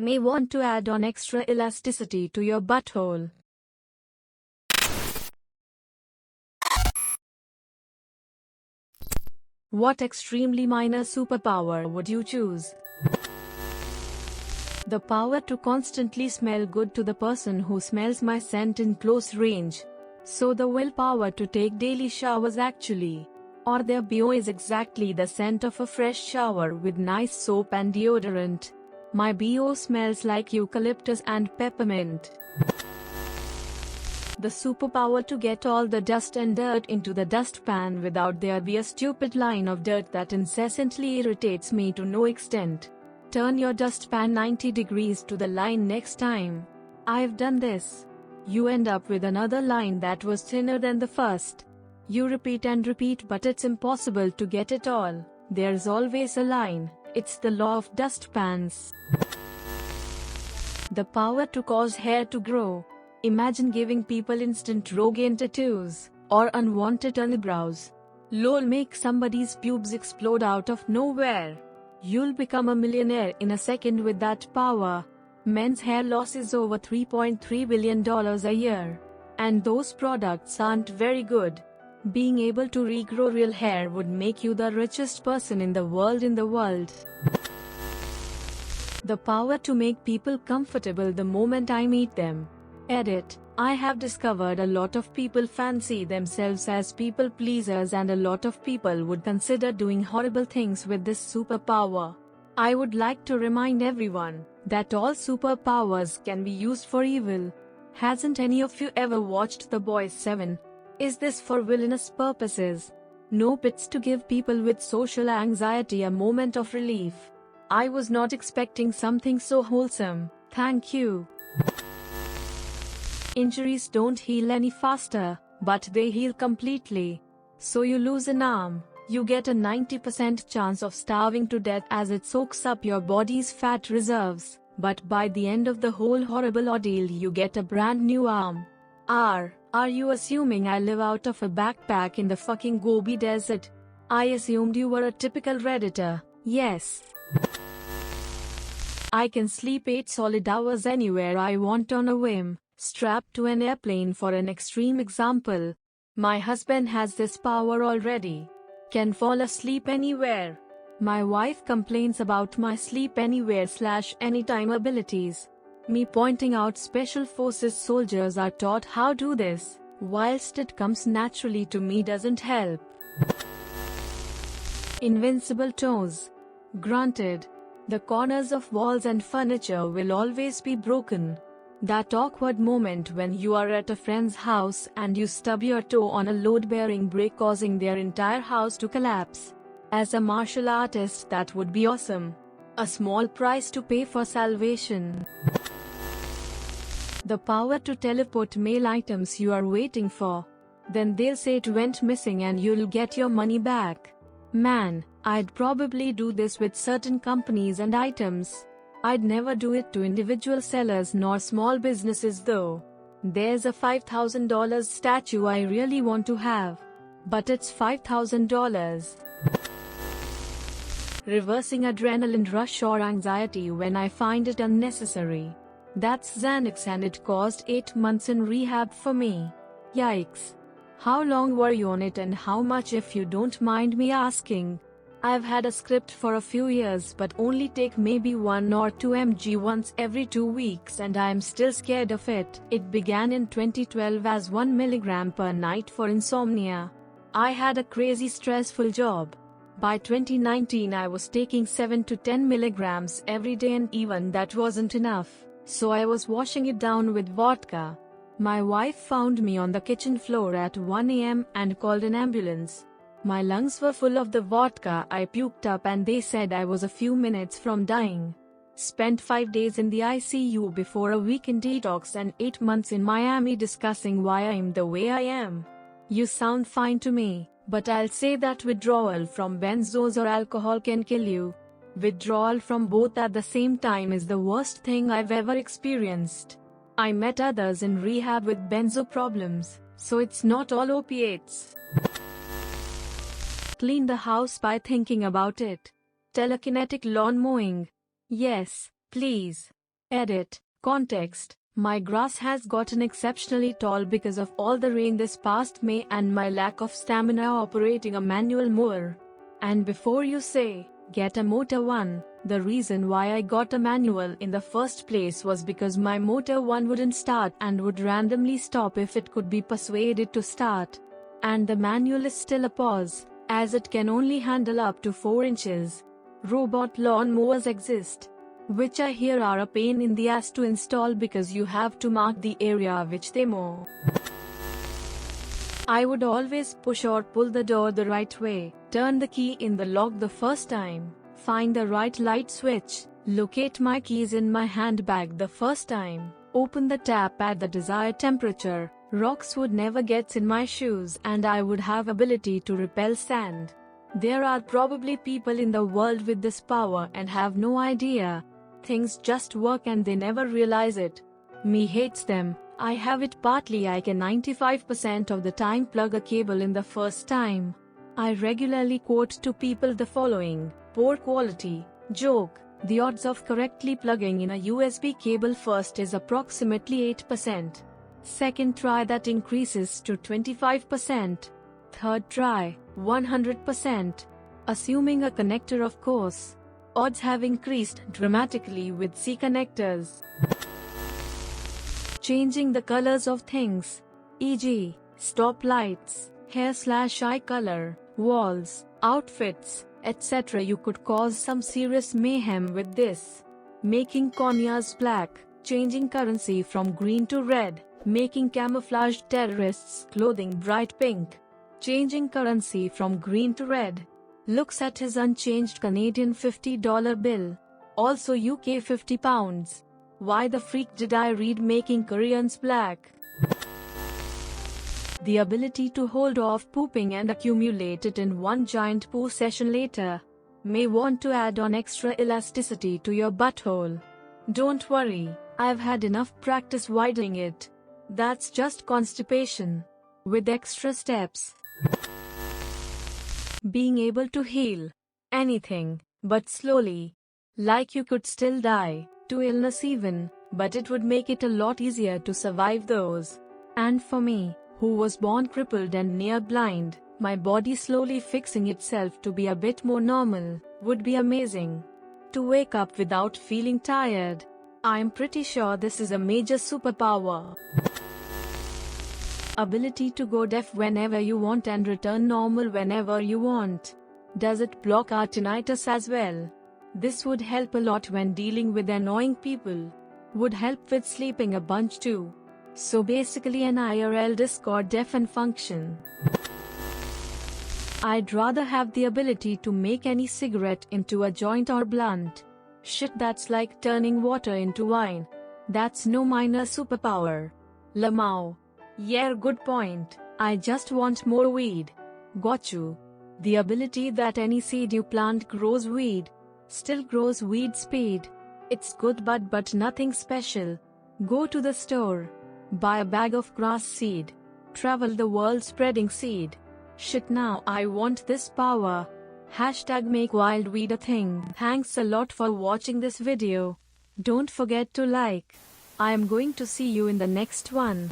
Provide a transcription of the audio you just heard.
may want to add on extra elasticity to your butthole. What extremely minor superpower would you choose? The power to constantly smell good to the person who smells my scent in close range. So the willpower to take daily showers actually. Or their BO is exactly the scent of a fresh shower with nice soap and deodorant. My BO smells like eucalyptus and peppermint. The superpower to get all the dust and dirt into the dustpan without there be a stupid line of dirt that incessantly irritates me to no extent. Turn your dustpan 90 degrees to the line next time. I've done this. You end up with another line that was thinner than the first. You repeat and repeat, but it's impossible to get it all. There's always a line. It's the law of dustpans. The power to cause hair to grow. Imagine giving people instant Rogaine tattoos, or unwanted eyebrows. LOL, make somebody's pubes explode out of nowhere. You'll become a millionaire in a second with that power. Men's hair loss is over $3.3 billion a year. And those products aren't very good. Being able to regrow real hair would make you the richest person in the world. The power to make people comfortable the moment I meet them. Edit. I have discovered a lot of people fancy themselves as people pleasers, and a lot of people would consider doing horrible things with this superpower. I would like to remind everyone that all superpowers can be used for evil. Hasn't any of you ever watched The Boys 7? Is this for villainous purposes? Nope, it's to give people with social anxiety a moment of relief. I was not expecting something so wholesome. Thank you. Injuries don't heal any faster, but they heal completely. So you lose an arm, you get a 90% chance of starving to death as it soaks up your body's fat reserves, but by the end of the whole horrible ordeal you get a brand new arm. Are you assuming I live out of a backpack in the fucking Gobi Desert? I assumed you were a typical Redditor. Yes. I can sleep 8 solid hours anywhere I want on a whim. Strapped to an airplane for an extreme example. My husband has this power already. Can fall asleep anywhere. My wife complains about my sleep anywhere/anytime abilities. Me pointing out special forces soldiers are taught how to do this, whilst it comes naturally to me, doesn't help. Invincible toes. Granted, the corners of walls and furniture will always be broken. That awkward moment when you are at a friend's house and you stub your toe on a load-bearing brick, causing their entire house to collapse. As a martial artist, that would be awesome. A small price to pay for salvation. The power to teleport mail items you are waiting for. Then they'll say it went missing and you'll get your money back. Man, I'd probably do this with certain companies and items. I'd never do it to individual sellers nor small businesses though. There's a $5,000 statue I really want to have. But it's $5,000. Reversing adrenaline rush or anxiety when I find it unnecessary. That's Xanax and it caused 8 months in rehab for me. Yikes. How long were you on it and how much, if you don't mind me asking? I've had a script for a few years but only take maybe 1 or 2 mg once every 2 weeks and I'm still scared of it. It began in 2012 as 1 mg per night for insomnia. I had a crazy stressful job. By 2019 I was taking 7 to 10 milligrams every day and even that wasn't enough, so I was washing it down with vodka. My wife found me on the kitchen floor at 1 a.m. and called an ambulance. My lungs were full of the vodka I puked up and they said I was a few minutes from dying. Spent 5 days in the ICU before a week in detox and 8 months in Miami discussing why I'm the way I am. You sound fine to me, but I'll say that withdrawal from benzos or alcohol can kill you. Withdrawal from both at the same time is the worst thing I've ever experienced. I met others in rehab with benzo problems, so it's not all opiates. Clean the house by thinking about it. Telekinetic lawn mowing. Yes, please. Edit. Context. My grass has gotten exceptionally tall because of all the rain this past May and my lack of stamina operating a manual mower. And before you say, get a motor one, the reason why I got a manual in the first place was because my motor one wouldn't start and would randomly stop if it could be persuaded to start. And the manual is still a pause, as it can only handle up to 4 inches. Robot lawn mowers exist, which I hear are a pain in the ass to install because you have to mark the area which they mow. I would always push or pull the door the right way, turn the key in the lock the first time, find the right light switch, locate my keys in my handbag the first time, open the tap at the desired temperature. Rocks would never get in my shoes and I would have ability to repel sand. There are probably people in the world with this power and have no idea. Things just work and they never realize it. Me hates them. I have it partly. I can 95% of the time plug a cable in the first time. I regularly quote to people the following: poor quality, joke. The odds of correctly plugging in a USB cable first is approximately 8%. Second try that increases to 25%. Third try, 100%. Assuming a connector, of course. Odds have increased dramatically with C connectors. Changing the colors of things, e.g., stoplights, hair/eye color, walls, outfits, etc. You could cause some serious mayhem with this. Making corneas black, changing currency from green to red, making camouflaged terrorists' clothing bright pink, changing currency from green to red. Looks at his unchanged Canadian $50 bill. Also UK £50. Why the freak did I read making Koreans black? The ability to hold off pooping and accumulate it in one giant poo session later. May want to add on extra elasticity to your butthole. Don't worry, I've had enough practice widening it. That's just constipation. With extra steps. Being able to heal anything, but slowly. Like you could still die, to illness even, but it would make it a lot easier to survive those. And for me, who was born crippled and near blind, my body slowly fixing itself to be a bit more normal, would be amazing. To wake up without feeling tired. I'm pretty sure this is a major superpower. Ability to go deaf whenever you want and return normal whenever you want. Does it block our tinnitus as well? This would help a lot when dealing with annoying people. Would help with sleeping a bunch too. So basically an IRL Discord deafen function. I'd rather have the ability to make any cigarette into a joint or blunt. Shit, that's like turning water into wine. That's no minor superpower. Lamau. Yeah, good point. I just want more weed. Got you. The ability that any seed you plant grows weed. Still grows weed speed. It's good but nothing special. Go to the store. Buy a bag of grass seed. Travel the world spreading seed. Shit, now I want this power. Hashtag make wild weed a thing. Thanks a lot for watching this video. Don't forget to like. I am going to see you in the next one.